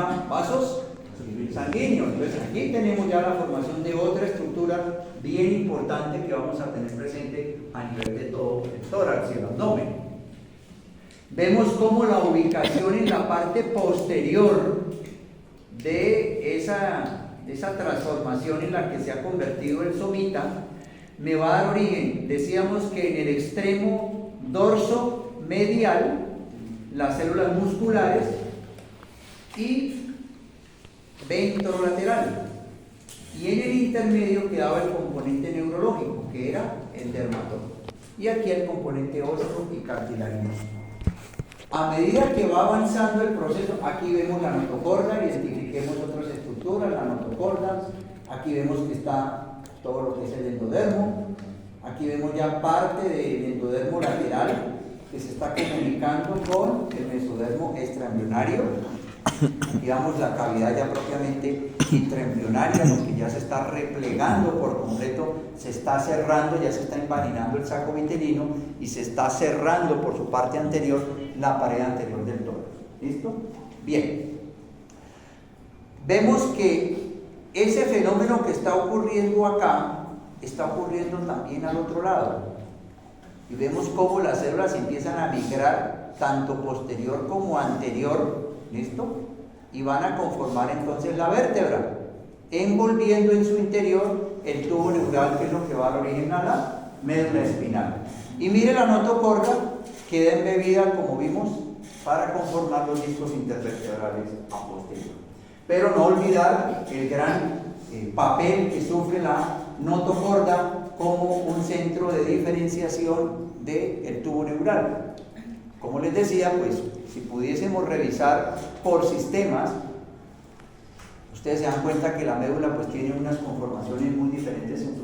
denomina vasos sanguíneos. Entonces aquí tenemos ya la formación de otra estructura bien importante que vamos a tener presente a nivel de todo el tórax y el abdomen. Vemos cómo la ubicación en la parte posterior de esa transformación en la que se ha convertido el somita me va a dar origen, decíamos que en el extremo dorso medial, las células musculares y ventrolateral, y en el intermedio quedaba el componente neurológico, que era el dermatoma, y aquí el componente óseo y cartilaginoso. A medida que va avanzando el proceso, aquí vemos la notocorda, identifiquemos otras estructuras, la notocorda, aquí vemos que está todo lo que es el endodermo, aquí vemos ya parte del endodermo lateral que se está comunicando con el mesodermo extraembrionario. Aquí vemos la cavidad ya propiamente intraembrionaria, porque ya se está replegando por completo, se está cerrando, ya se está envaginando el saco vitelino y se está cerrando por su parte anterior la pared anterior del tórax. ¿Listo? Bien. Vemos que ese fenómeno que está ocurriendo acá está ocurriendo también al otro lado. Y vemos cómo las células empiezan a migrar tanto posterior como anterior. ¿Listo? Y van a conformar entonces la vértebra, envolviendo en su interior el tubo neural, que es lo que va a dar origen a la médula espinal. Y mire, la notocorda queda embebida, como vimos, para conformar los discos intervertebrales a posterior. Pero no olvidar el gran papel que sufre la notocorda como un centro de diferenciación del tubo neural. Como les decía, pues si pudiésemos revisar por sistemas, ustedes se dan cuenta que la médula pues tiene unas conformaciones muy diferentes en su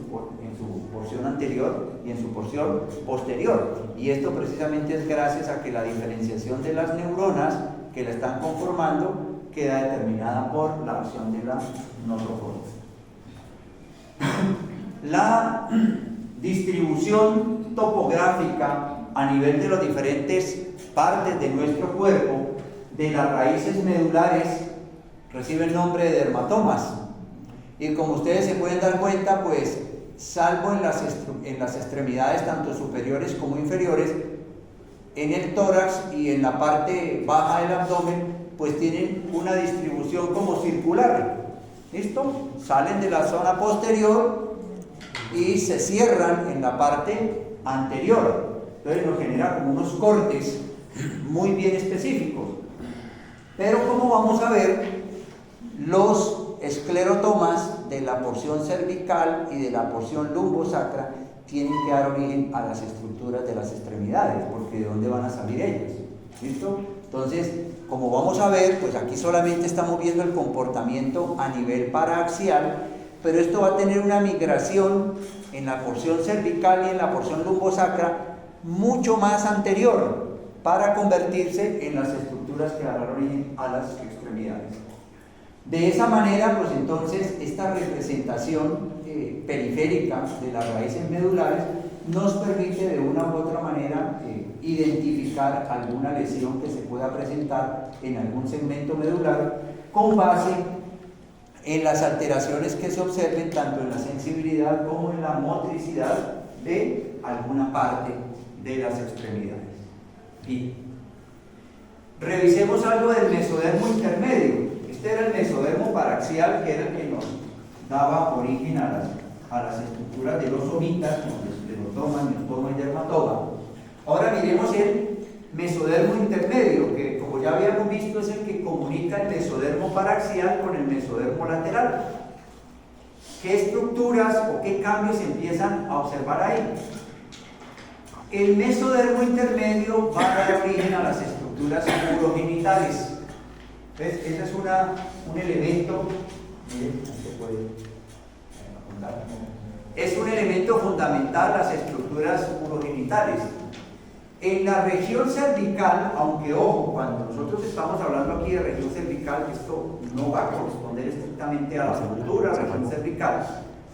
porción anterior y en su porción posterior, y esto precisamente es gracias a que la diferenciación de las neuronas que la están conformando queda determinada por la acción de la notocorda. La distribución topográfica a nivel de las diferentes partes de nuestro cuerpo de las raíces medulares recibe el nombre de dermatomas, y como ustedes se pueden dar cuenta, pues salvo en las extremidades tanto superiores como inferiores, en el tórax y en la parte baja del abdomen pues tienen una distribución como circular. ¿Listo? Salen de la zona posterior y se cierran en la parte anterior. Entonces nos genera como unos cortes muy bien específicos. Pero como vamos a ver, los esclerotomas de la porción cervical y de la porción lumbosacra tienen que dar origen a las estructuras de las extremidades, porque ¿de dónde van a salir ellas? ¿Listo? Entonces, como vamos a ver, pues aquí solamente estamos viendo el comportamiento a nivel paraaxial, pero esto va a tener una migración en la porción cervical y en la porción lumbosacra mucho más anterior para convertirse en las estructuras que darán origen a las extremidades. De esa manera, pues entonces, esta representación periférica de las raíces medulares nos permite de una u otra manera identificar alguna lesión que se pueda presentar en algún segmento medular con base en las alteraciones que se observen tanto en la sensibilidad como en la motricidad de alguna parte de las extremidades. Bien. Revisemos algo del mesodermo intermedio. Este era el mesodermo paraxial, que era el que nos daba origen a las estructuras de los somitas, esclerotoma, miostoma y dermatoma. Ahora miremos el mesodermo intermedio, que como ya habíamos visto es el que comunica el mesodermo paraxial con el mesodermo lateral. ¿Qué estructuras o qué cambios se empiezan a observar ahí? El mesodermo intermedio va a dar origen a las estructuras urogenitales. ¿Ves? Ese es un elemento, miren, se puede apuntar. Es un elemento fundamental, las estructuras urogenitales. En la región cervical, aunque ojo, cuando nosotros estamos hablando aquí de región cervical, esto no va a corresponder estrictamente a la estructura, región cervical,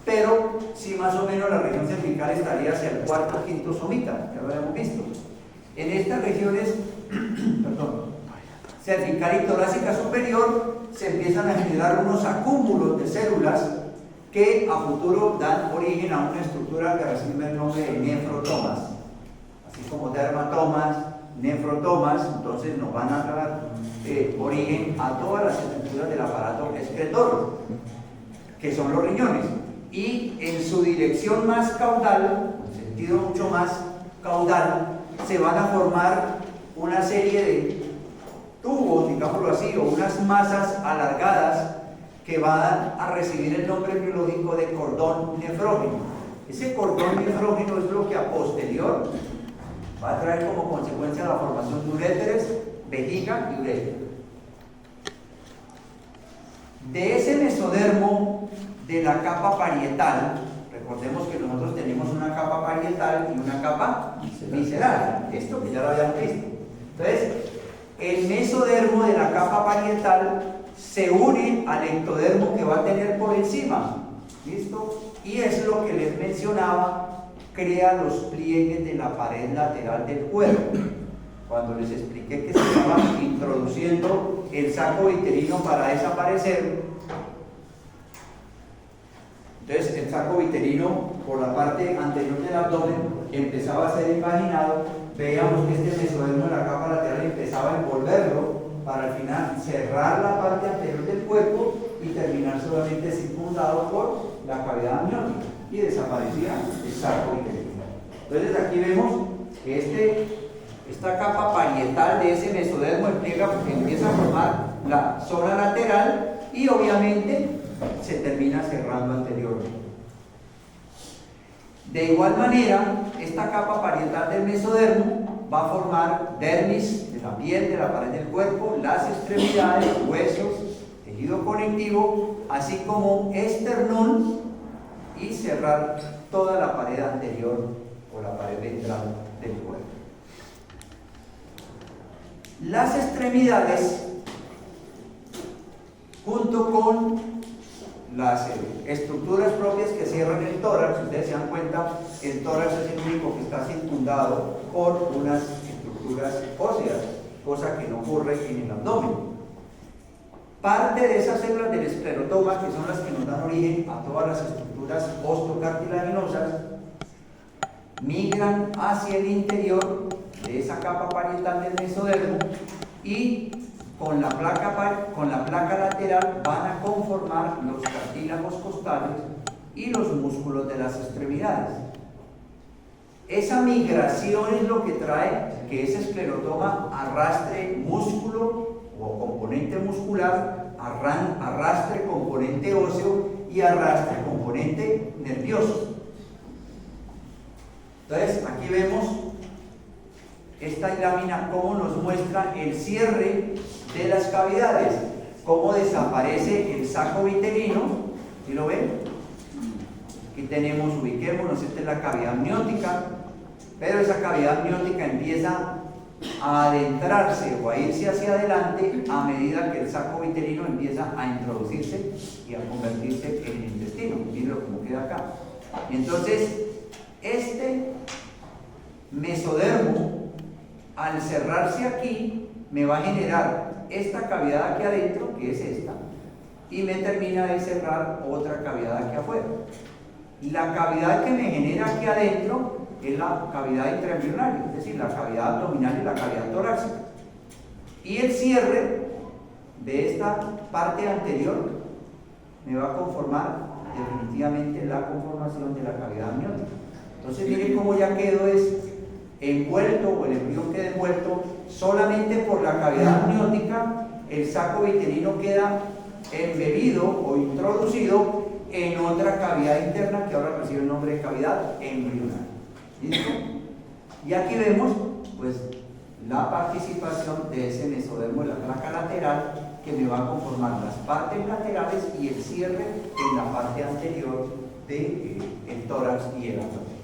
pero sí más o menos la región cervical estaría hacia el cuarto o quinto somita, ya lo habíamos visto. En estas regiones, cervical y torácica superior, se empiezan a generar unos acúmulos de células que a futuro dan origen a una estructura que recibe el nombre de nefrotomas, así como dermatomas, nefrotomas. Entonces nos van a dar origen a todas las estructuras del aparato excretor, que son los riñones, y en su dirección más caudal, en sentido mucho más caudal, se van a formar una serie de tubos, digámoslo así, o unas masas alargadas que van a recibir el nombre biológico de cordón nefrógeno. Ese cordón nefrógeno es lo que a posterior va a traer como consecuencia la formación de uréteres, vejiga y uretra. De ese mesodermo de la capa parietal, recordemos que nosotros tenemos una capa parietal y una capa visceral, esto que ya lo habíamos visto. Entonces, el mesodermo de la capa parietal se une al ectodermo que va a tener por encima, ¿listo? Y es lo que les mencionaba, crea los pliegues de la pared lateral del cuerpo. Cuando les expliqué que se estaba introduciendo el saco vitelino para desaparecer, entonces el saco vitelino por la parte anterior del abdomen empezaba a ser imaginado. Veíamos que este mesodermo de la capa lateral empezaba a envolverlo para al final cerrar la parte anterior del cuerpo y terminar solamente circundado por la cavidad amniótica y desaparecía el saco vitelino. Entonces aquí vemos que esta capa parietal de ese mesodermo empieza a formar la zona lateral y obviamente se termina cerrando anteriormente. De igual manera, esta capa parietal del mesodermo va a formar dermis de la piel, de la pared del cuerpo, las extremidades, huesos, tejido conectivo, así como esternón, y cerrar toda la pared anterior o la pared ventral del cuerpo. Las extremidades, junto con las estructuras propias que cierran el tórax, si ustedes se dan cuenta, el tórax es el único que está circundado por unas estructuras óseas, cosa que no ocurre en el abdomen. Parte de esas células del esclerotoma, que son las que nos dan origen a todas las estructuras osteocartilaginosas, migran hacia el interior de esa capa parietal del mesodermo y con la placa lateral van a conformar los cartílagos costales y los músculos de las extremidades. Esa migración es lo que trae que ese esclerotoma arrastre músculo o componente muscular, arrastre componente óseo y arrastre componente nervioso. Entonces aquí vemos esta lámina cómo nos muestra el cierre de las cavidades, cómo desaparece el saco vitelino. ¿Sí lo ven? Aquí tenemos, ubiquémonos, esta es la cavidad amniótica, pero esa cavidad amniótica empieza a adentrarse o a irse hacia adelante a medida que el saco vitelino empieza a introducirse y a convertirse en el intestino. Miren cómo queda acá. Entonces, este mesodermo, al cerrarse aquí, me va a generar esta cavidad aquí adentro, que es esta, y me termina de cerrar otra cavidad aquí afuera. La cavidad que me genera aquí adentro es la cavidad intraembrionaria, es decir, la cavidad abdominal y la cavidad torácica. Y el cierre de esta parte anterior me va a conformar definitivamente la conformación de la cavidad amniótica. Entonces miren cómo ya quedó envuelto, o el embrión queda envuelto solamente por la cavidad amniótica. El saco vitelino queda embebido o introducido en otra cavidad interna que ahora recibe el nombre de cavidad embrional. ¿Listo? Y aquí vemos pues la participación de ese mesodermo de la placa lateral que me va a conformar las partes laterales y el cierre en la parte anterior del tórax y el abdomen.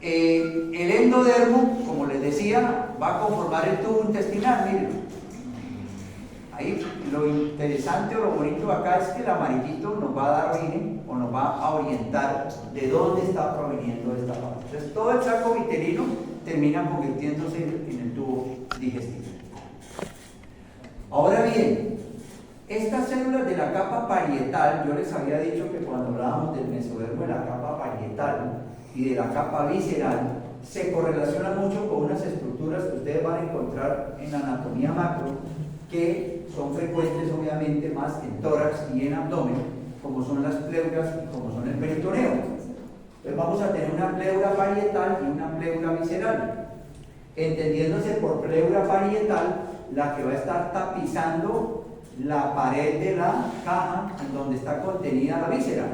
El endodermo, como les decía, va a conformar el tubo intestinal. Miren, ahí lo interesante o lo bonito acá es que el amarillito nos va a dar origen o nos va a orientar de dónde está proveniendo esta parte. Entonces todo el saco vitelino termina convirtiéndose en el tubo digestivo. Ahora bien, estas células de la capa parietal, yo les había dicho que cuando hablábamos del mesodermo de la capa parietal y de la capa visceral, se correlacionan mucho con unas estructuras que ustedes van a encontrar en la anatomía macro, que son frecuentes obviamente más en tórax y en abdomen, como son las pleuras y como son el peritoneo. Entonces vamos a tener una pleura parietal y una pleura visceral, entendiéndose por pleura parietal la que va a estar tapizando la pared de la caja en donde está contenida la víscera,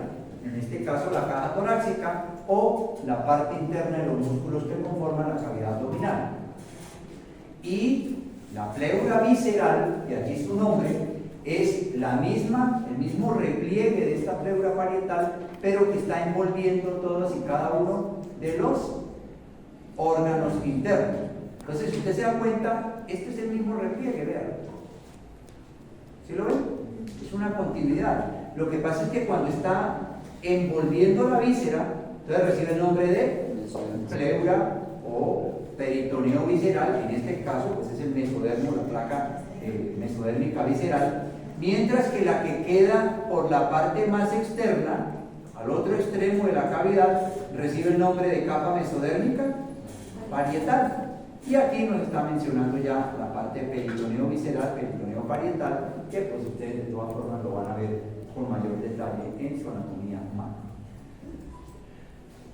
en este caso la caja torácica o la parte interna de los músculos que conforman la cavidad abdominal. Y la pleura visceral, y aquí su nombre, es la misma, el mismo repliegue de esta pleura parietal, pero que está envolviendo todos y cada uno de los órganos internos. Entonces, si usted se da cuenta, este es el mismo repliegue, vean. ¿Sí lo ven? Es una continuidad. Lo que pasa es que cuando está envolviendo la víscera, entonces recibe el nombre de pleura o peritoneo visceral, en este caso pues es el mesodermo, la placa mesodérmica visceral, mientras que la que queda por la parte más externa, al otro extremo de la cavidad, recibe el nombre de capa mesodérmica parietal. Y aquí nos está mencionando ya la parte peritoneo visceral, peritoneo parietal, que pues ustedes de todas formas lo van a ver con mayor detalle en su anatomía macro.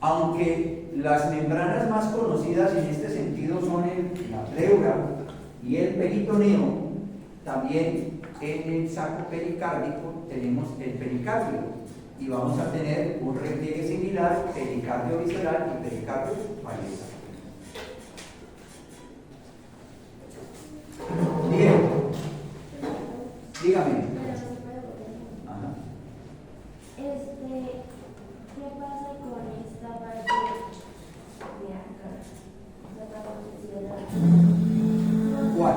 Aunque las membranas más conocidas en este sentido son la pleura y el peritoneo, también en el saco pericárdico tenemos el pericardio y vamos a tener un repliegue similar, pericardio visceral y pericardio parietal. Bien, dígame. Ajá. ¿Qué pasa con esta parte de acá? ¿Cuál?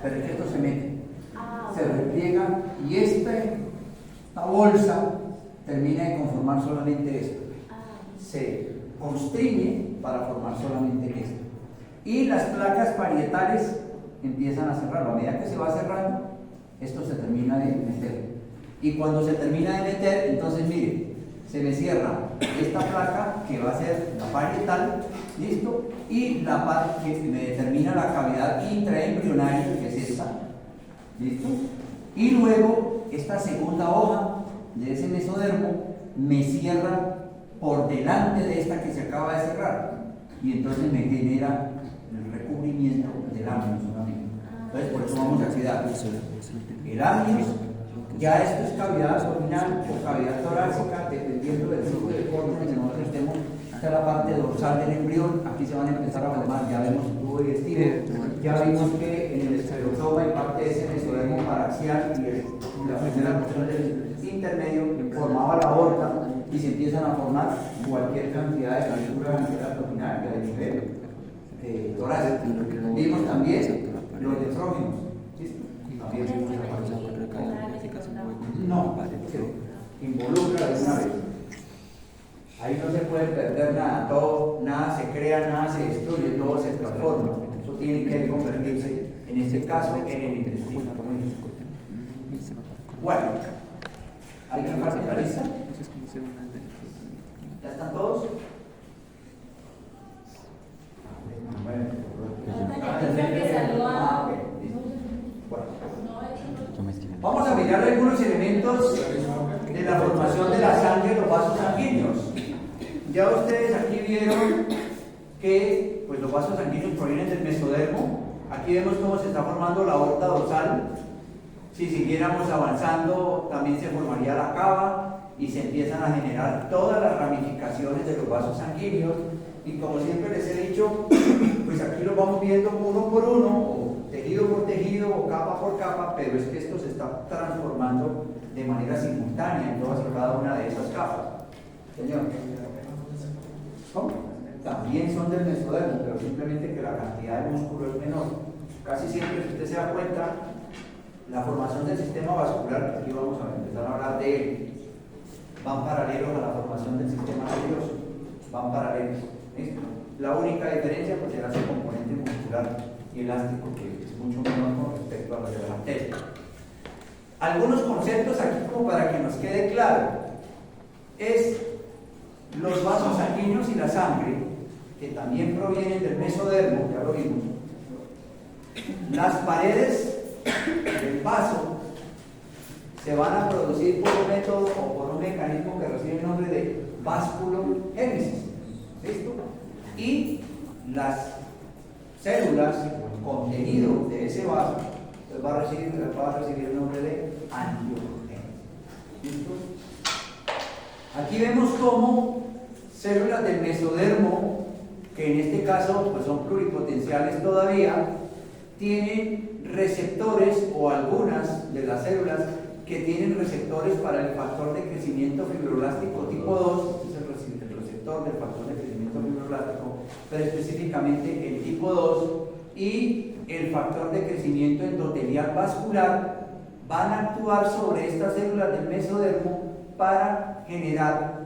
Pero es que esto se mete, se repliega y esta bolsa termina de conformar solamente esto. Se constriñe para formar solamente esto. Y las placas parietales empiezan a cerrarlo. A medida que se va cerrando, esto se termina de meter. Y cuando se termina de meter, entonces mire, se me cierra esta placa que va a ser la parietal, ¿listo? Y la parte que me determina la cavidad intraembrionaria, que es esta, ¿listo? Y luego esta segunda hoja de ese mesodermo me cierra por delante de esta que se acaba de cerrar y entonces me genera el recubrimiento del amnios solamente. Entonces por eso vamos a cuidar el amnios. Ya esto es cavidad abdominal o cavidad torácica, dependiendo del tipo de corte que nosotros estemos. Esta es la parte dorsal del embrión, aquí se van a empezar a formar, ya vemos el tubo digestivo, ya vimos que en el esclerosoma hay parte de ese mesodermo paraxial y la primera porción del intermedio formaba la aorta y se empiezan a formar cualquier cantidad de estructuras a nivel abdominal, a nivel torácico. Vimos también los nefrógenos. No, involucra de una vez. Ahí no se puede perder nada, todo, nada se crea, nada se destruye, todo se transforma. Eso tiene que convertirse, en este caso, en el intestino. Bueno, ¿alguien más está lista? ¿Ya están todos? Vamos a mirar algunos elementos de la formación de la sangre en los vasos sanguíneos. Ya ustedes aquí vieron que pues, los vasos sanguíneos provienen del mesodermo. Aquí vemos cómo se está formando la aorta dorsal. Si siguiéramos avanzando, también se formaría la cava y se empiezan a generar todas las ramificaciones de los vasos sanguíneos. Y como siempre les he dicho, pues aquí lo vamos viendo uno por uno, o tejido por tejido, o capa por capa, pero es que esto se está transformando de manera simultánea en todas y cada una de esas capas. Señor, ¿cómo? También son del mesodermo, pero simplemente que la cantidad de músculo es menor. Casi siempre, si usted se da cuenta, la formación del sistema vascular, aquí vamos a empezar a hablar de él, van paralelos a la formación del sistema nervioso. Va van paralelos. ¿Listo? La única diferencia pues será su componente muscular y elástico, que es mucho menor con respecto a los de la arteria. Algunos conceptos aquí como para que nos quede claro es los vasos sanguíneos y la sangre, que también provienen del mesodermo, ya lo vimos. Las paredes del vaso se van a producir por un método o por un mecanismo que recibe el nombre de vasculogénesis. ¿Listo? Y las células, el contenido de ese vaso, pues va a recibir el nombre de angiogénesis. ¿Listo? Aquí vemos cómo células del mesodermo, que en este caso pues son pluripotenciales todavía, tienen receptores, o algunas de las células que tienen receptores para el factor de crecimiento fibroblástico tipo 2, este es el receptor del factor de crecimiento fibroblástico, pero específicamente el tipo 2, y el factor de crecimiento endotelial vascular, van a actuar sobre estas células del mesodermo para generar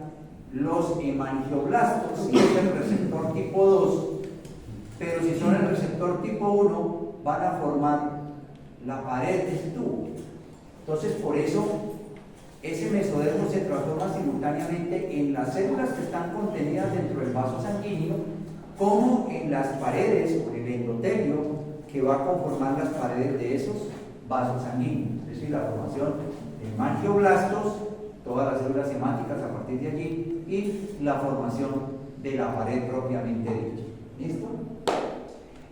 los hemangioblastos, si es el receptor tipo 2, pero si son el receptor tipo 1, van a formar la pared del tubo. Entonces, por eso, ese mesodermo se transforma simultáneamente en las células que están contenidas dentro del vaso sanguíneo, como en las paredes o el endotelio que va a conformar las paredes de esos vasos sanguíneos. Es decir, la formación de hemangioblastos, todas las células hemáticas a partir de allí, y la formación de la pared propiamente dicha. ¿Listo?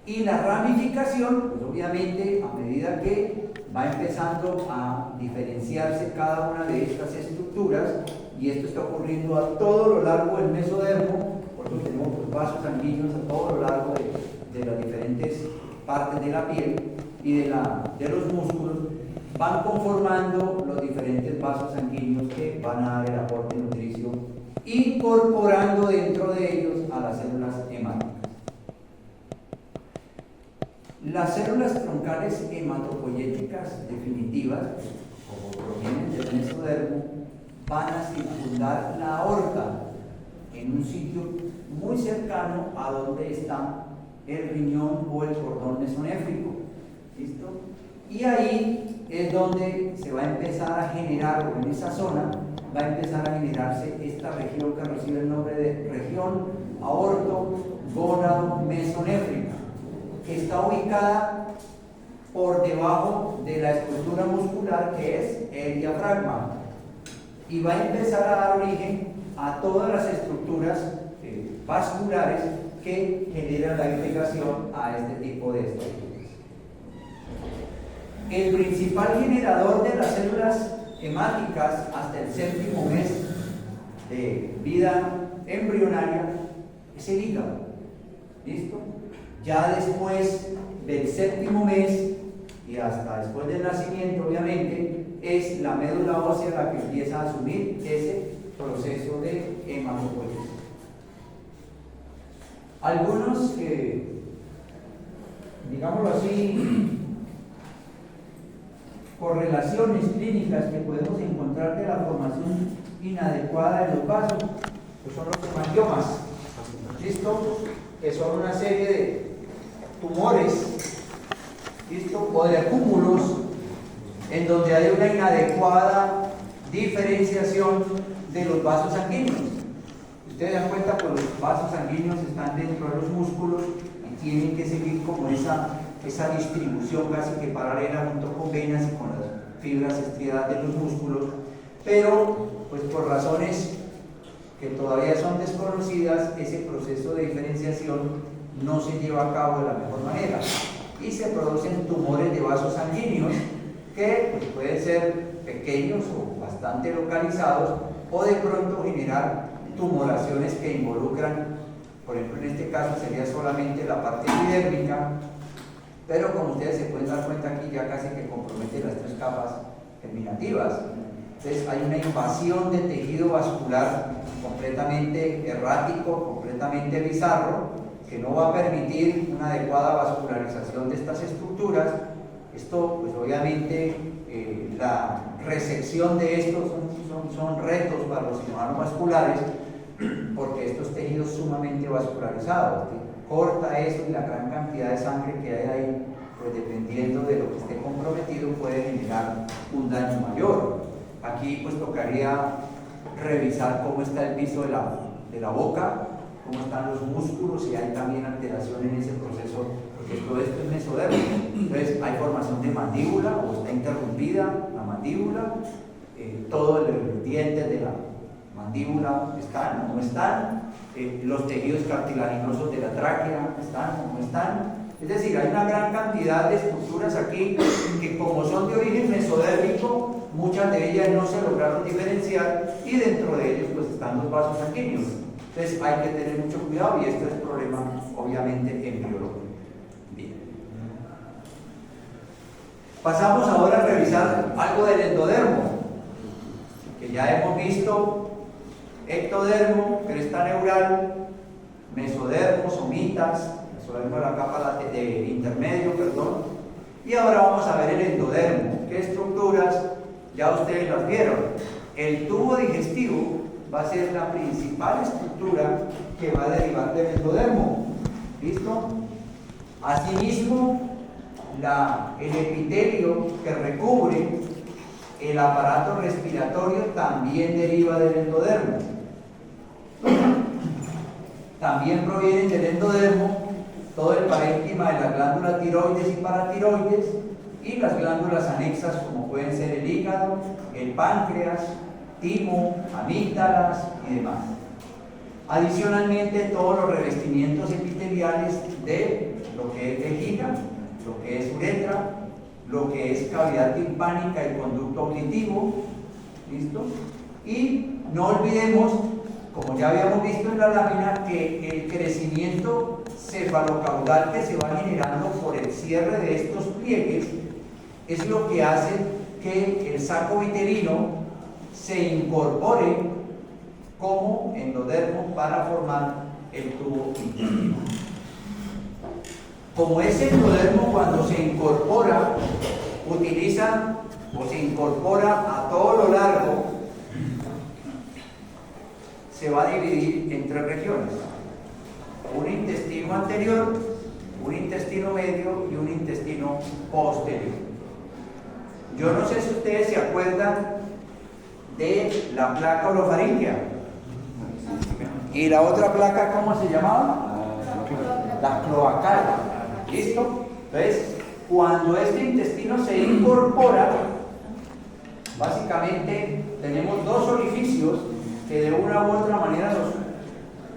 Y la ramificación, pues obviamente, a medida que va empezando a diferenciarse cada una de estas estructuras, y esto está ocurriendo a todo lo largo del mesodermo, por eso tenemos pues, vasos sanguíneos a todo lo largo de las diferentes partes de la piel y de los músculos, van conformando los diferentes vasos sanguíneos que van a dar el aporte nutricio, incorporando dentro de ellos a las células hemáticas. Las células troncales hematopoyéticas definitivas, como provienen del mesodermo, van a circundar la aorta en un sitio muy cercano a donde está el riñón o el cordón mesonéfrico. ¿Listo? Y ahí es donde se va a empezar a generar, o en esa zona va a empezar a generarse esta región que recibe el nombre de región aorto-gónado-mesonéfrica, que está ubicada por debajo de la estructura muscular que es el diafragma, y va a empezar a dar origen a todas las estructuras vasculares que generan la irrigación a este tipo de estructuras. El principal generador de las células hemáticas hasta el 7º mes de vida embrionaria es el hígado. ¿Listo? Ya después del 7º mes y hasta después del nacimiento, obviamente, es la médula ósea la que empieza a asumir ese proceso de hematopoiesis. Algunos que, digámoslo así, correlaciones clínicas que podemos encontrar de la formación inadecuada de los vasos, pues son los hemangiomas. ¿Listo? Que son una serie de tumores, ¿listo? O de acúmulos en donde hay una inadecuada diferenciación de los vasos sanguíneos. Ustedes dan cuenta, pues los vasos sanguíneos están dentro de los músculos y tienen que seguir como esa distribución casi que paralela junto con venas y con las fibras estriadas de los músculos, pero pues por razones que todavía son desconocidas, ese proceso de diferenciación no se lleva a cabo de la mejor manera y se producen tumores de vasos sanguíneos que pues, pueden ser pequeños o bastante localizados, o de pronto generar tumoraciones que involucran, por ejemplo en este caso sería solamente la parte epidérmica, pero como ustedes se pueden dar cuenta aquí ya casi que compromete las 3 capas germinativas. Entonces hay una invasión de tejido vascular completamente errático, completamente bizarro, que no va a permitir una adecuada vascularización de estas estructuras. Esto, pues obviamente, la resección de estos son retos para los cirujanos vasculares, porque estos tejidos sumamente vascularizado. Corta eso y la gran cantidad de sangre que hay ahí, pues dependiendo de lo que esté comprometido, puede generar un daño mayor. Aquí pues tocaría revisar cómo está el piso de la boca, cómo están los músculos, si hay también alteración en ese proceso, porque todo esto es mesodérmico. Entonces hay formación de mandíbula o está interrumpida la mandíbula, todos los dientes de la mandíbula están o no están, los tejidos cartilaginosos de la tráquea están o no están. Es decir, hay una gran cantidad de estructuras aquí que, como son de origen mesodérmico, muchas de ellas no se lograron diferenciar y dentro de ellos pues están los vasos sanguíneos. Entonces hay que tener mucho cuidado y esto es problema obviamente embriológico. Bien. Pasamos ahora a revisar algo del endodermo, que ya hemos visto: ectodermo, cresta neural, mesodermo, somitas, mesodermo de la capa de intermedio, perdón. Y ahora vamos a ver el endodermo. ¿Qué estructuras? Ya ustedes las vieron. El tubo digestivo va a ser la principal estructura que va a derivar del endodermo. ¿Listo? Asimismo, el epitelio que recubre el aparato respiratorio también deriva del endodermo. También provienen del endodermo todo el parénquima de las glándulas tiroides y paratiroides y las glándulas anexas, como pueden ser el hígado, el páncreas, timo, amígdalas y demás. Adicionalmente, todos los revestimientos epiteliales de lo que es vejiga, lo que es uretra, lo que es cavidad timpánica y conducto auditivo. ¿Listo? Y no olvidemos, como ya habíamos visto en la lámina, que el crecimiento cefalocaudal que se va generando por el cierre de estos pliegues es lo que hace que el saco vitelino se incorpore como endodermo para formar el tubo intestino. Como ese endodermo, cuando se incorpora, utiliza o se incorpora a todo lo largo, se va a dividir en tres regiones: un intestino anterior, un intestino medio y un intestino posterior. Yo no sé si ustedes se acuerdan de la placa orofaringea. ¿Y la otra placa cómo se llamaba? La cloacal. ¿Listo? Entonces, cuando este intestino se incorpora, básicamente tenemos dos orificios que de una u otra manera nos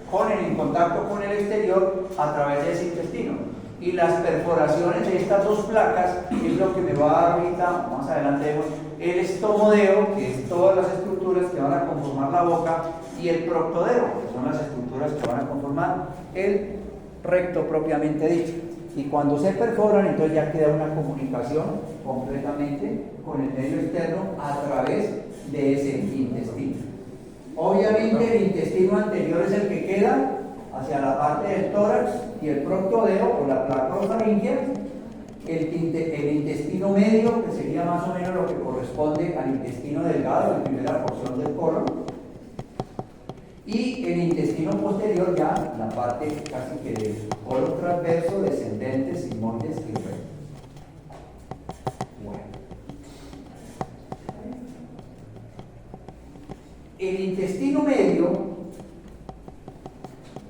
ponen en contacto con el exterior a través de ese intestino. Y las perforaciones de estas dos placas es lo que me va a dar ahorita, más adelante vemos, el estomodeo, que es todas las estructuras que van a conformar la boca, y el proctodeo, que son las estructuras que van a conformar el recto propiamente dicho. Y cuando se perforan, entonces ya queda una comunicación completamente con el medio externo a través de ese intestino. Obviamente el intestino anterior es el que queda hacia la parte del tórax y el proctodeo o la placa orofaringea. El intestino medio, que sería más o menos lo que corresponde al intestino delgado, la primera porción del colon, y el intestino posterior ya la parte casi que del colon transverso, descendente, sigmoides y recto. Bueno, el intestino medio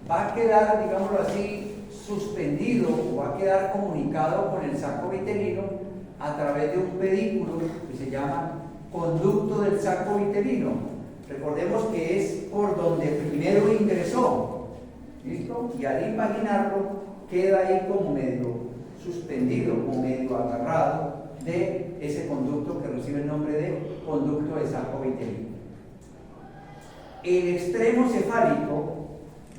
va a quedar, digámoslo así, suspendido o va a quedar comunicado con el saco vitelino a través de un pedículo que se llama conducto del saco vitelino. Recordemos que es por donde primero ingresó. ¿Listo? Y al imaginarlo, queda ahí como medio suspendido o medio agarrado de ese conducto que recibe el nombre de conducto del saco vitelino. El extremo cefálico,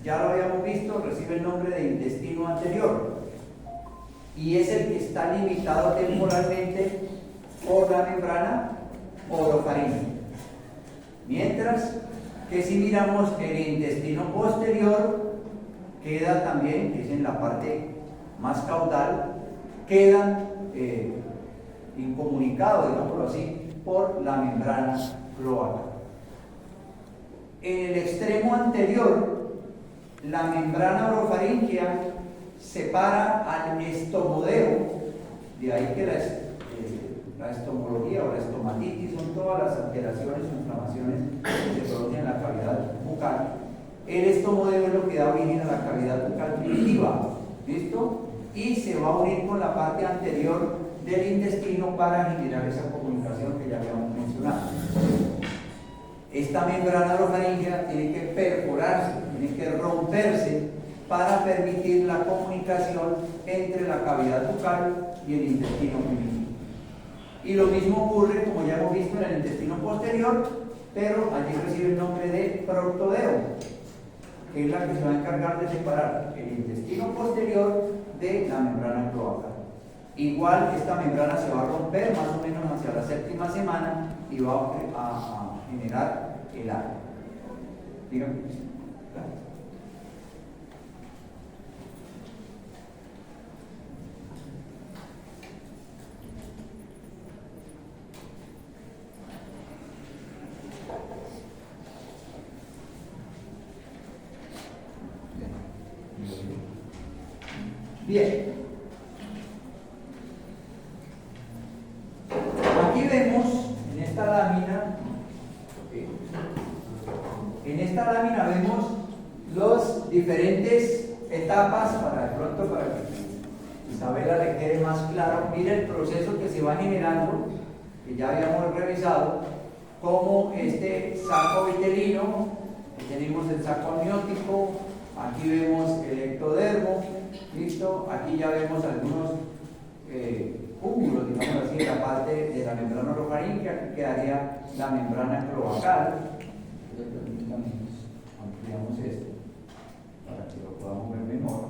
ya lo habíamos visto, recibe el nombre de intestino anterior y es el que está limitado temporalmente por la membrana orofaringea. Mientras que si miramos el intestino posterior, queda también, que es en la parte más caudal, queda incomunicado, digámoslo así, por la membrana cloacal. En el extremo anterior, la membrana orofaríngea separa al estomodeo, de ahí que la estomología o la estomatitis son todas las alteraciones o inflamaciones que se producen en la cavidad bucal. El estomodeo es lo que da origen a la cavidad bucal primitiva, ¿listo? Y se va a unir con la parte anterior del intestino para generar esa comunicación que ya habíamos mencionado. Esta membrana orofaríngea tiene que perforarse, tiene que romperse para permitir la comunicación entre la cavidad bucal y el intestino primitivo. Y lo mismo ocurre, como ya hemos visto, en el intestino posterior, pero allí recibe el nombre de proctodeo, que es la que se va a encargar de separar el intestino posterior de la membrana cloacal. Igual esta membrana se va a romper más o menos hacia la séptima semana y va a generar el área. Dígame. Bien. Aquí vemos en esta lámina vemos las diferentes etapas para que Isabela le quede más claro. Mire el proceso que se va generando, que ya habíamos revisado, como este saco vitelino, tenemos el saco amniótico, aquí vemos el ectodermo, ¿listo? Aquí ya vemos algunos cúmulos, digamos así, en la parte de la membrana orofaríngea, que quedaría la membrana cloacal. Ampliamos esto para que lo podamos ver mejor.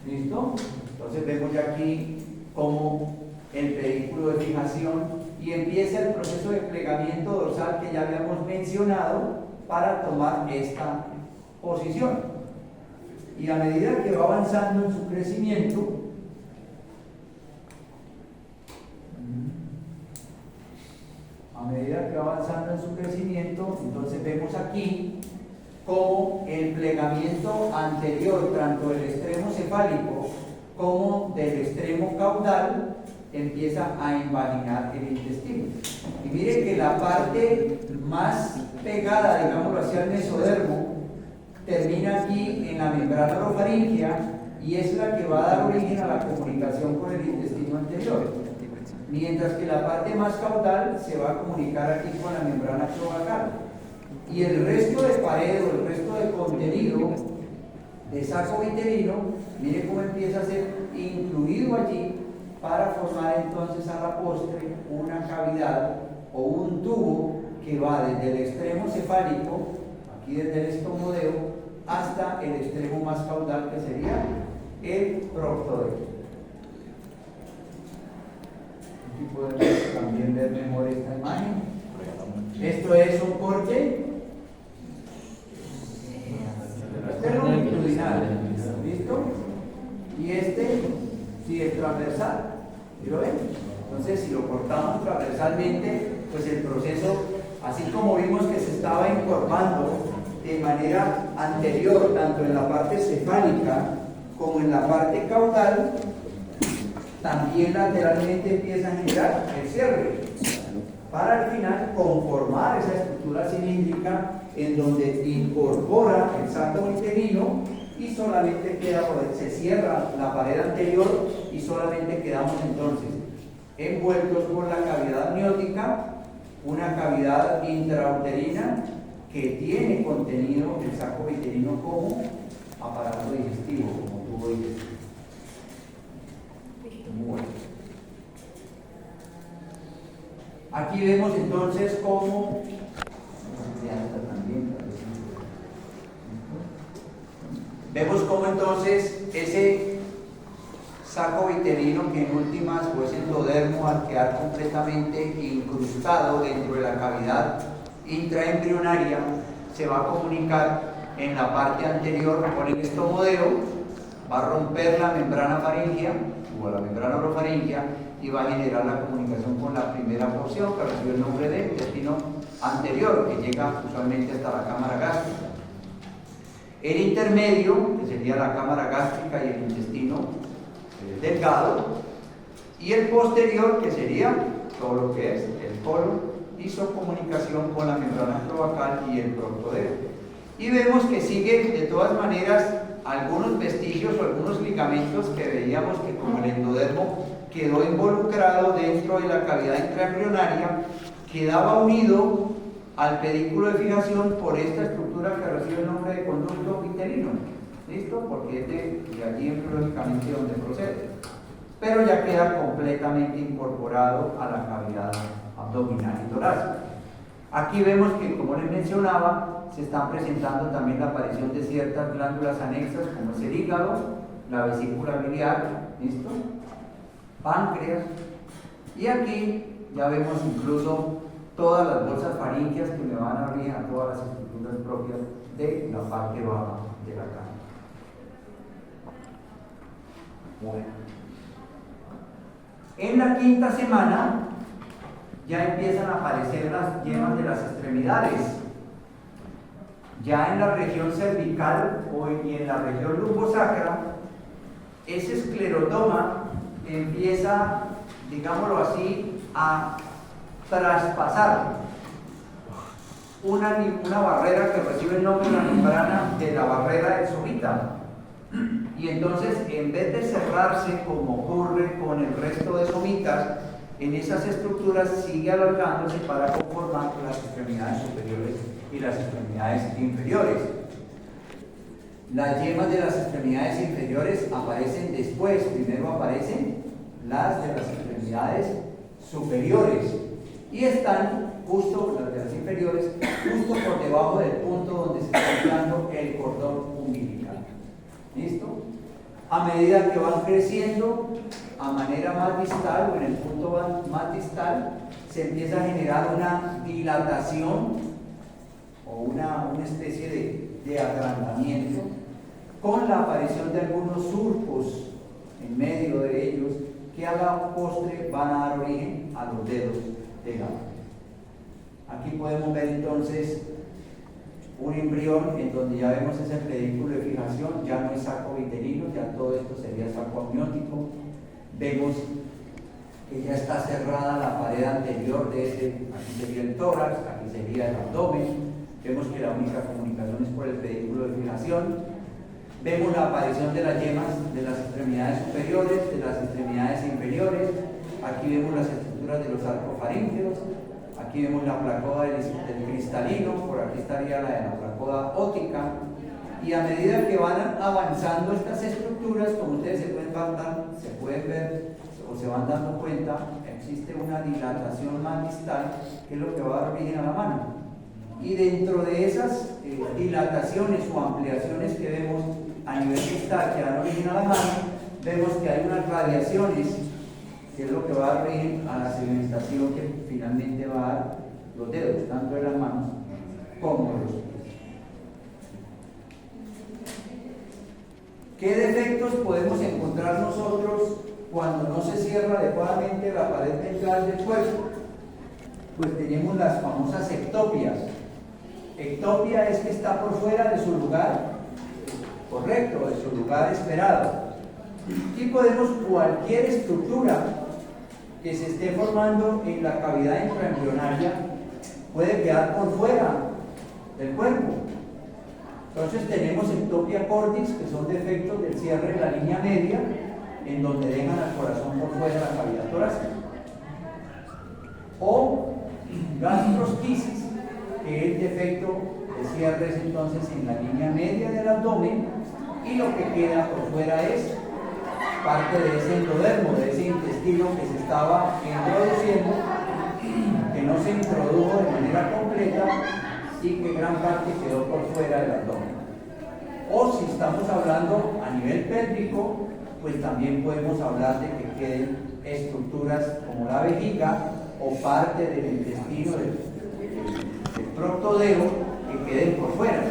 ¿Listo? Entonces vemos ya aquí como el vehículo de fijación y empieza el proceso de plegamiento dorsal que ya habíamos mencionado para tomar esta posición. Y a medida que va avanzando en su crecimiento, entonces vemos aquí como el plegamiento anterior, tanto del extremo cefálico como del extremo caudal, empieza a invaginar el intestino. Y mire que la parte más pegada, digámoslo así, al mesodermo, termina aquí en la membrana orofaríngea y es la que va a dar origen a la comunicación con el intestino anterior. Mientras que la parte más caudal se va a comunicar aquí con la membrana cloacal. Y el resto de pared o el resto de contenido de saco vitelino, mire cómo empieza a ser incluido allí para formar entonces a la postre una cavidad o un tubo que va desde el extremo cefálico, aquí desde el estomodeo, hasta el extremo más caudal que sería el proctodeo. Aquí podemos también ver mejor esta imagen. Esto es un corte longitudinal, ¿listo? Y este sí es transversal, ¿sí lo ven? Entonces, si lo cortamos transversalmente, pues el proceso, así como vimos que se estaba encorvando de manera anterior, tanto en la parte cefálica como en la parte caudal, también lateralmente empieza a generar el cierre, para al final conformar esa estructura cilíndrica en donde incorpora el saco vitelino y solamente queda, se cierra la pared anterior y solamente quedamos entonces envueltos por la cavidad amniótica, una cavidad intrauterina que tiene contenido el saco vitelino como aparato digestivo, como tubo digestivo. Muy bueno. Aquí vemos entonces cómo vemos cómo entonces ese saco vitelino, que en últimas o ese endodermo, al quedar completamente incrustado dentro de la cavidad intraembrionaria, se va a comunicar en la parte anterior con el estomodeo, va a romper la membrana faríngea o la membrana orofaríngea y va a generar la comunicación con la primera porción que recibe el nombre de intestino anterior, que llega usualmente hasta la cámara gástrica. El intermedio, que sería la cámara gástrica y el intestino delgado, y el posterior, que sería todo lo que es el colon, hizo comunicación con la membrana cloacal y el proctodeo. Y vemos que sigue de todas maneras algunos vestigios o algunos ligamentos que veíamos que, como el endodermo quedó involucrado dentro de la cavidad intraembrionaria, quedaba unido al pedículo de fijación por esta estructura que recibe el nombre de conducto uterino. ¿Listo? Porque es de allí embriológicamente donde procede. Pero ya queda completamente incorporado a la cavidad abdominal y torácica. Aquí vemos que, como les mencionaba, se están presentando también la aparición de ciertas glándulas anexas, como es el hígado, la vesícula biliar, ¿listo? Páncreas, y aquí ya vemos incluso todas las bolsas faríngeas que me van a abrir a todas las estructuras propias de la parte baja de la cara. Bueno, en la quinta semana ya empiezan a aparecer las yemas de las extremidades. Ya en la región cervical y en la región lumbosacra, ese esclerotoma empieza, digámoslo así, a traspasar una barrera que recibe el nombre de la membrana de la barrera del somita. Y entonces, en vez de cerrarse como ocurre con el resto de somitas, en esas estructuras sigue alargándose para conformar las extremidades superiores y las extremidades inferiores. Las yemas de las extremidades inferiores aparecen después. Primero aparecen las de las extremidades superiores y están justo, las de las inferiores, justo por debajo del punto donde se está empleando el cordón umbilical. ¿Listo? A medida que van creciendo a manera más distal o en el punto más distal, se empieza a generar una dilatación o una especie de agrandamiento con la aparición de algunos surcos en medio de ellos que a la postre van a dar origen a los dedos de la mano. Aquí podemos ver entonces un embrión en donde ya vemos ese pedículo de fijación, ya no es saco vitelino, ya todo esto sería saco amniótico. Vemos que ya está cerrada la pared anterior de ese, aquí sería el tórax, aquí sería el abdomen. Vemos que la única comunicación es por el pedículo de fijación. Vemos la aparición de las yemas de las extremidades superiores, de las extremidades inferiores. Aquí vemos las estructuras de los arcos faríngeos. Aquí vemos la placoda del cristalino, por aquí estaría la de la placoda óptica. Y a medida que van avanzando estas estructuras, como ustedes se pueden ver o se van dando cuenta, existe una dilatación más distal, que es lo que va a dar origen a la mano. Y dentro de esas dilataciones o ampliaciones que vemos a nivel distal que dan origen a la mano, vemos que hay unas radiaciones, que es lo que va a dar origen a la sedimentación que finalmente va a dar los dedos, tanto de las manos como de los pies. ¿Qué defectos podemos encontrar nosotros cuando no se cierra adecuadamente la pared ventral del cuerpo? Pues tenemos las famosas ectopias. Ectopia es que está por fuera de su lugar correcto, de su lugar esperado. Y podemos cualquier estructura que se esté formando en la cavidad intraembrionaria puede quedar por fuera del cuerpo. Entonces tenemos ectopia cordis, que son defectos del cierre de la línea media, en donde dejan al corazón por fuera de la cavidad torácica. O gastrosquisis, que es defecto de cierres entonces en la línea media del abdomen, y lo que queda por fuera es parte de ese endodermo, de ese intestino que se estaba introduciendo, que no se introdujo de manera completa y que gran parte quedó por fuera del abdomen. O si estamos hablando a nivel pélvico, pues también podemos hablar de que queden estructuras como la vejiga o parte del intestino del proctodeo que queden por fuera.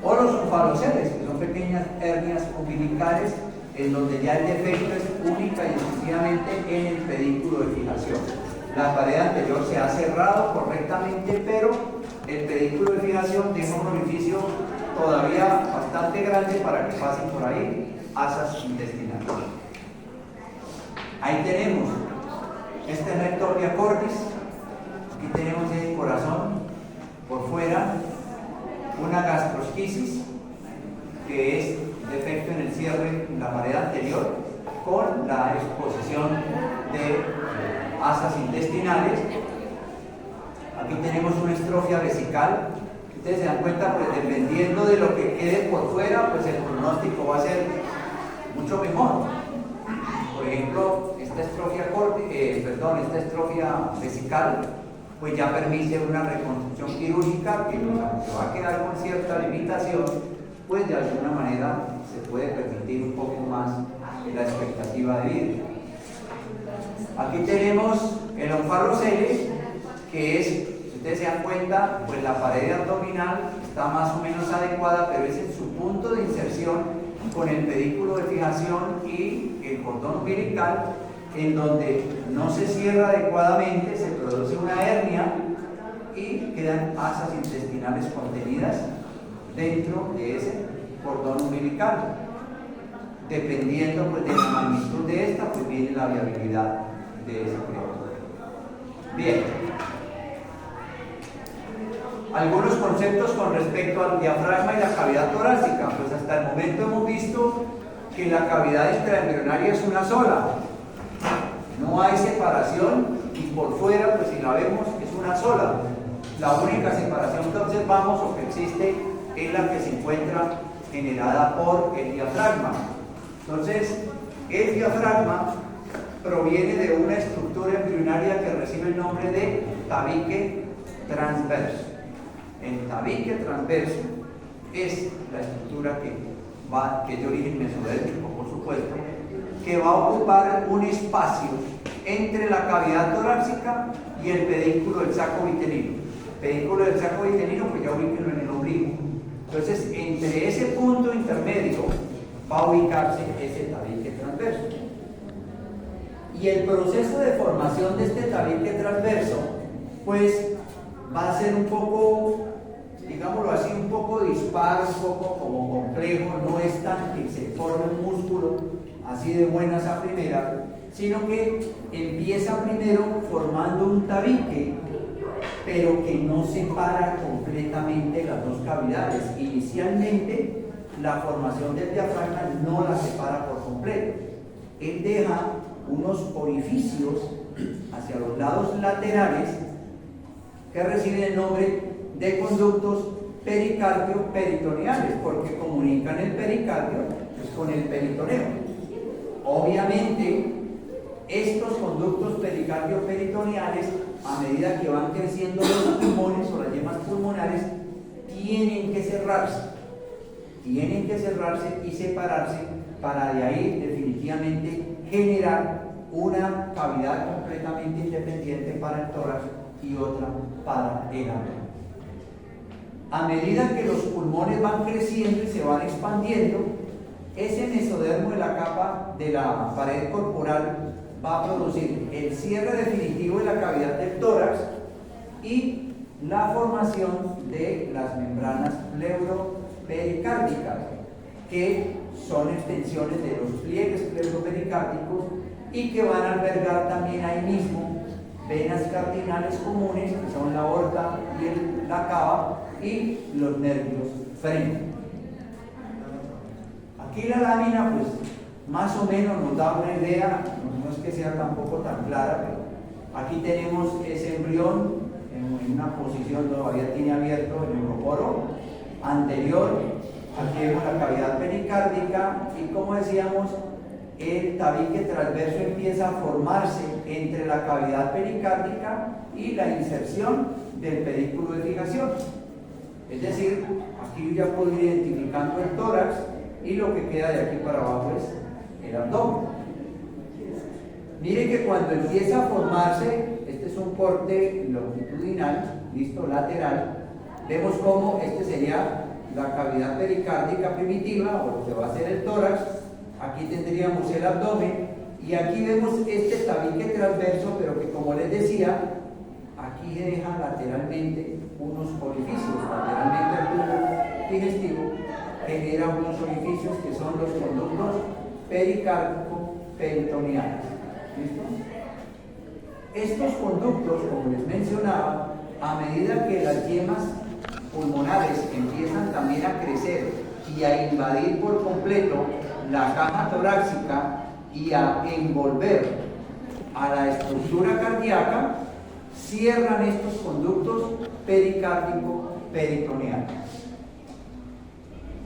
O los faloceles, que son pequeñas hernias umbilicales en donde ya el defecto es única y exclusivamente en el pedículo de fijación. La pared anterior se ha cerrado correctamente, pero el pedículo de fijación tiene un orificio todavía bastante grande para que pasen por ahí asas intestinales. Ahí tenemos este recto via cordis, aquí tenemos el corazón por fuera, una gastrosquisis, que es defecto en el cierre en la pared anterior, con la exposición de asas intestinales. Aquí tenemos una estrofia vesical. Ustedes se dan cuenta, pues dependiendo de lo que quede por fuera, pues el pronóstico va a ser mucho mejor. Por ejemplo, esta estrofia vesical, pues ya permite una reconstrucción quirúrgica que, pues, aunque va a quedar con cierta limitación, pues de alguna manera se puede permitir un poco más la expectativa de vida. Aquí tenemos el onfaloceles, que es, si ustedes se dan cuenta, pues la pared abdominal está más o menos adecuada, pero es en su punto de inserción con el pedículo de fijación y el cordón umbilical, en donde no se cierra adecuadamente, se produce una hernia y quedan asas intestinales contenidas dentro de ese cordón umbilical. Dependiendo, pues, de la magnitud de esta, pues viene la viabilidad de esa criatura. Bien. Algunos conceptos con respecto al diafragma y la cavidad torácica. Pues hasta el momento hemos visto que la cavidad intraembrionaria es una sola. No hay separación y por fuera, pues si la vemos, es una sola. La única separación que observamos o que existe es la que se encuentra generada por el diafragma. Entonces, el diafragma proviene de una estructura embrionaria que recibe el nombre de tabique transverso. El tabique transverso es la estructura que es de origen mesodérmico, por supuesto, que va a ocupar un espacio entre la cavidad torácica y el pedículo del saco vitelino. El pedículo del saco vitelino, pues ya ubíquenlo en el ombligo. Entonces, entre ese punto intermedio va a ubicarse ese tabique transverso. Y el proceso de formación de este tabique transverso, pues va a ser un poco, digámoslo así, un poco dispar, un poco como complejo. No es tan que se forme un músculo así de buenas a primera, sino que empieza primero formando un tabique, pero que no separa completamente las dos cavidades. Inicialmente, la formación del diafragma no la separa por completo. Él deja unos orificios hacia los lados laterales que reciben el nombre de conductos pericardio-peritoneales, porque comunican el pericardio pues, con el peritoneo. Obviamente, estos conductos pericardio-peritoneales, a medida que van creciendo los pulmones o las yemas pulmonares, tienen que cerrarse y separarse para de ahí definitivamente generar una cavidad completamente independiente para el tórax y otra para el abdomen. A medida que los pulmones van creciendo y se van expandiendo, ese mesodermo de la capa de la pared corporal va a producir el cierre definitivo de la cavidad del tórax y la formación de las membranas pleuropericárdicas, que son extensiones de los pliegues pleuropericárdicos y que van a albergar también ahí mismo venas cardinales comunes, que son la aorta y la cava, y los nervios frénicos. Aquí la lámina, pues, más o menos nos da una idea, no es que sea tampoco tan clara, pero aquí tenemos ese embrión en una posición todavía tiene abierto el neuroporo anterior. Aquí vemos la cavidad pericárdica y, como decíamos, el tabique transverso empieza a formarse entre la cavidad pericárdica y la inserción del pedículo de fijación. Es decir, aquí ya puedo ir identificando el tórax y lo que queda de aquí para abajo es el abdomen. Miren que cuando empieza a formarse, este es un corte longitudinal, listo, lateral, vemos cómo este sería la cavidad pericárdica primitiva, o lo que va a ser el tórax. aquí tendríamos el abdomen, y aquí vemos este tabique transverso, pero que como les decía, aquí deja lateralmente unos orificios, lateralmente al tubo digestivo, genera unos orificios que son los conductos pericárdico-peritoneales. ¿Listo? Estos conductos, como les mencionaba, a medida que las yemas pulmonares empiezan también a crecer y a invadir por completo la caja torácica y a envolver a la estructura cardíaca, cierran estos conductos pericárdico-peritoneales.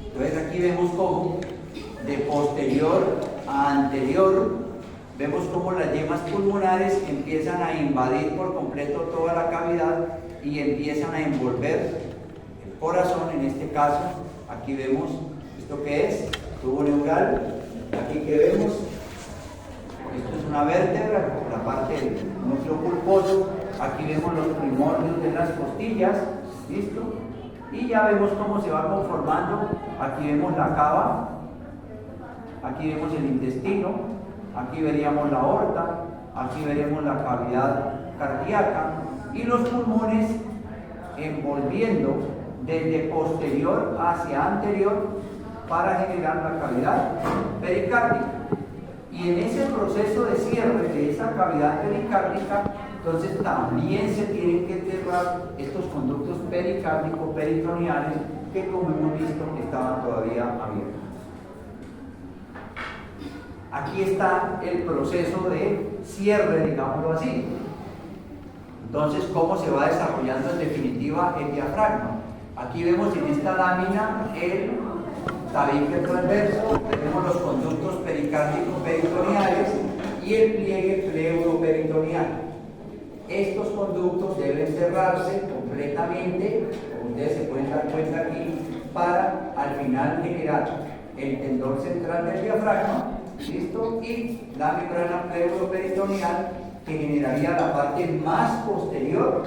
Entonces aquí vemos cómo de posterior a anterior vemos cómo las yemas pulmonares empiezan a invadir por completo toda la cavidad y empiezan a envolver el corazón. En este caso, aquí vemos esto que es tubo neural. Aquí que vemos, esto es una vértebra, la parte del núcleo pulposo. Aquí vemos los primordios de las costillas, ¿listo? Y ya vemos cómo se va conformando. Aquí vemos la cava, aquí vemos el intestino. Aquí veríamos la aorta, aquí veremos la cavidad cardíaca y los pulmones envolviendo desde posterior hacia anterior para generar la cavidad pericárdica. Y en ese proceso de cierre de esa cavidad pericárdica, entonces también se tienen que cerrar estos conductos pericárdico-peritoneales que, como hemos visto, estaban todavía abiertos. Aquí está el proceso de cierre, digámoslo así. Entonces, ¿cómo se va desarrollando en definitiva el diafragma? Aquí vemos en esta lámina el tabique transverso, tenemos los conductos pericárdico-peritoneales y el pliegue pleuroperitoneal. Estos conductos deben cerrarse completamente, como ustedes se pueden dar cuenta aquí, para al final generar el tendón central del diafragma, ¿listo? Y la membrana pleuroperitoneal, que generaría la parte más posterior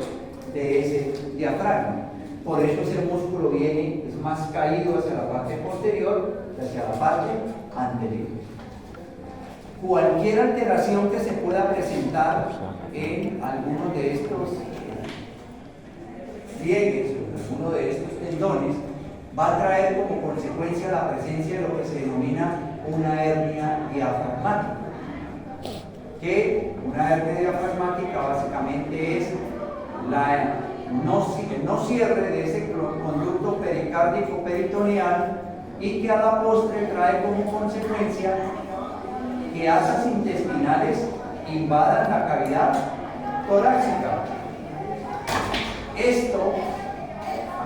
de ese diafragma. Por eso ese músculo viene, es más caído hacia la parte posterior que hacia la parte anterior. Cualquier alteración que se pueda presentar en alguno de estos pliegues o en alguno de estos tendones va a traer como consecuencia la presencia de lo que se denomina una hernia diafragmática. Que una hernia diafragmática básicamente es el no cierre de ese conducto pericárdico-peritoneal y que a la postre trae como consecuencia que asas intestinales invadan la cavidad torácica. Esto,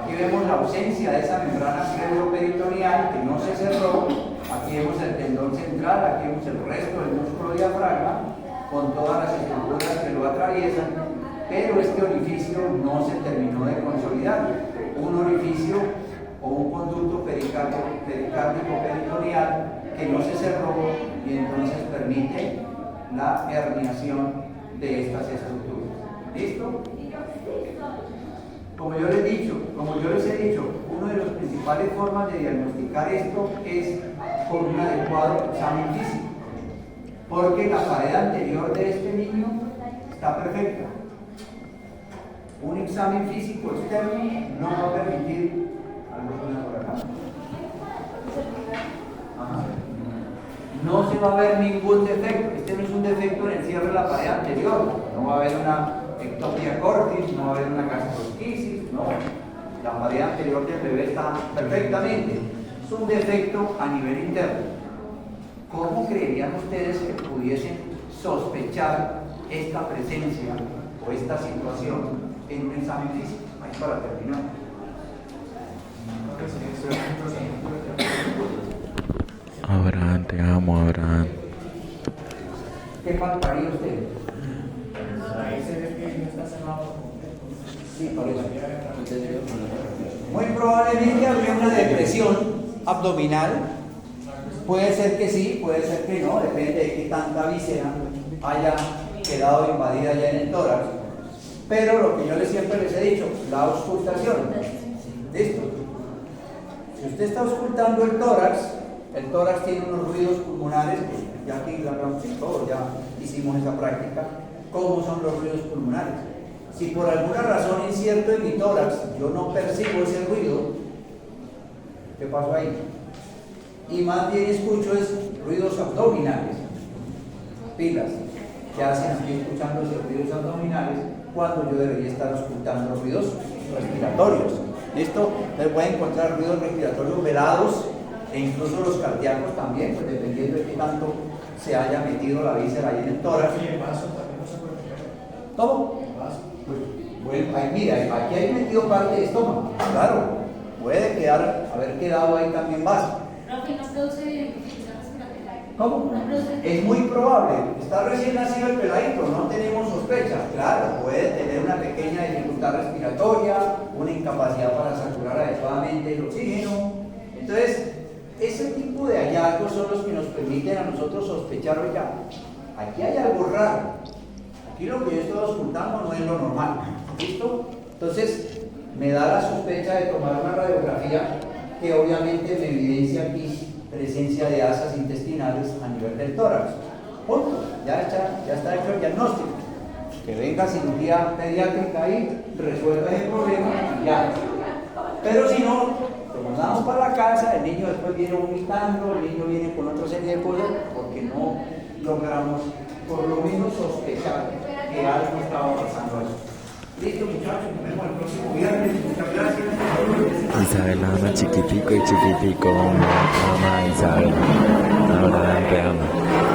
aquí vemos la ausencia de esa membrana pleuroperitoneal que no se cerró. Aquí vemos el tendón central, aquí vemos el resto del músculo diafragma con todas las estructuras que lo atraviesan, pero este orificio no se terminó de consolidar. Un orificio o un conducto pericárdico-peritoneal que no se cerró y entonces permite la herniación de estas estructuras. ¿Listo? Como yo les he dicho, una de las principales formas de diagnosticar esto es con un adecuado examen físico, porque la pared anterior de este niño está perfecta. Un examen físico externo no va a permitir por acá. Ajá. No se va a ver ningún defecto. Este no es un defecto en el cierre de la pared anterior. No va a haber una ectopia cortis, no va a haber una gastrosquisis, no. La pared anterior del bebé está perfectamente. Es un defecto a nivel interno. ¿Cómo creerían ustedes que pudiesen sospechar esta presencia o esta situación en un examen físico? Ahí para terminar. Abraham, te amo, Abraham. ¿Qué faltaría a ustedes? Sí, por eso. Muy probablemente habría una depresión abdominal. Puede ser que sí, puede ser que no, depende de qué tanta víscera haya quedado invadida ya en el tórax. Pero lo que yo siempre les he dicho, la auscultación. ¿Listo? Si usted está auscultando el tórax, El tórax tiene unos ruidos pulmonares, que ya aquí hablamos y todos ya hicimos esa práctica. ¿Cómo son los ruidos pulmonares? Si por alguna razón incierto en mi tórax yo no percibo ese ruido, ¿qué pasó ahí? Y más bien escucho es ruidos abdominales, pilas, que hacen aquí escuchando esos ruidos abdominales cuando yo debería estar escuchando ruidos respiratorios. ¿Listo? Entonces voy a encontrar ruidos respiratorios velados e incluso los cardíacos también, pues dependiendo de qué tanto se haya metido la víscera ahí en el tórax. Y el vaso también no se puede meter. ¿Cómo? El vaso. Pues, bueno, ahí mira, aquí hay metido parte de estómago, claro, puede quedar, haber quedado ahí también vaso. Profe, ¿no produce dificultad respiratoria? ¿Cómo? No produce. Es muy probable, está recién nacido el peladito, no tenemos sospecha, claro, puede tener una pequeña dificultad respiratoria, una incapacidad para saturar adecuadamente el oxígeno. Entonces, ese tipo de hallazgos son los que nos permiten a nosotros sospechar, oiga, aquí hay algo raro, aquí lo que yo estoy ocultando no es lo normal, ¿listo? Entonces, me da la sospecha de tomar una radiografía que obviamente me evidencia aquí presencia de asas intestinales a nivel del tórax. Punto, ya está hecho el diagnóstico. Que venga cirugía pediátrica ahí, resuelva ese problema y ya. Pero si no, lo mandamos para la casa, el niño después viene vomitando, el niño viene con otra serie de cosas porque no logramos por lo menos sospechar que algo estaba pasando ahí. Listo, muchachos, nos vemos el próximo viernes. Muchas gracias. Isabel ama chiquitico y chiquitico. Ama Isabel. Ahora te ama.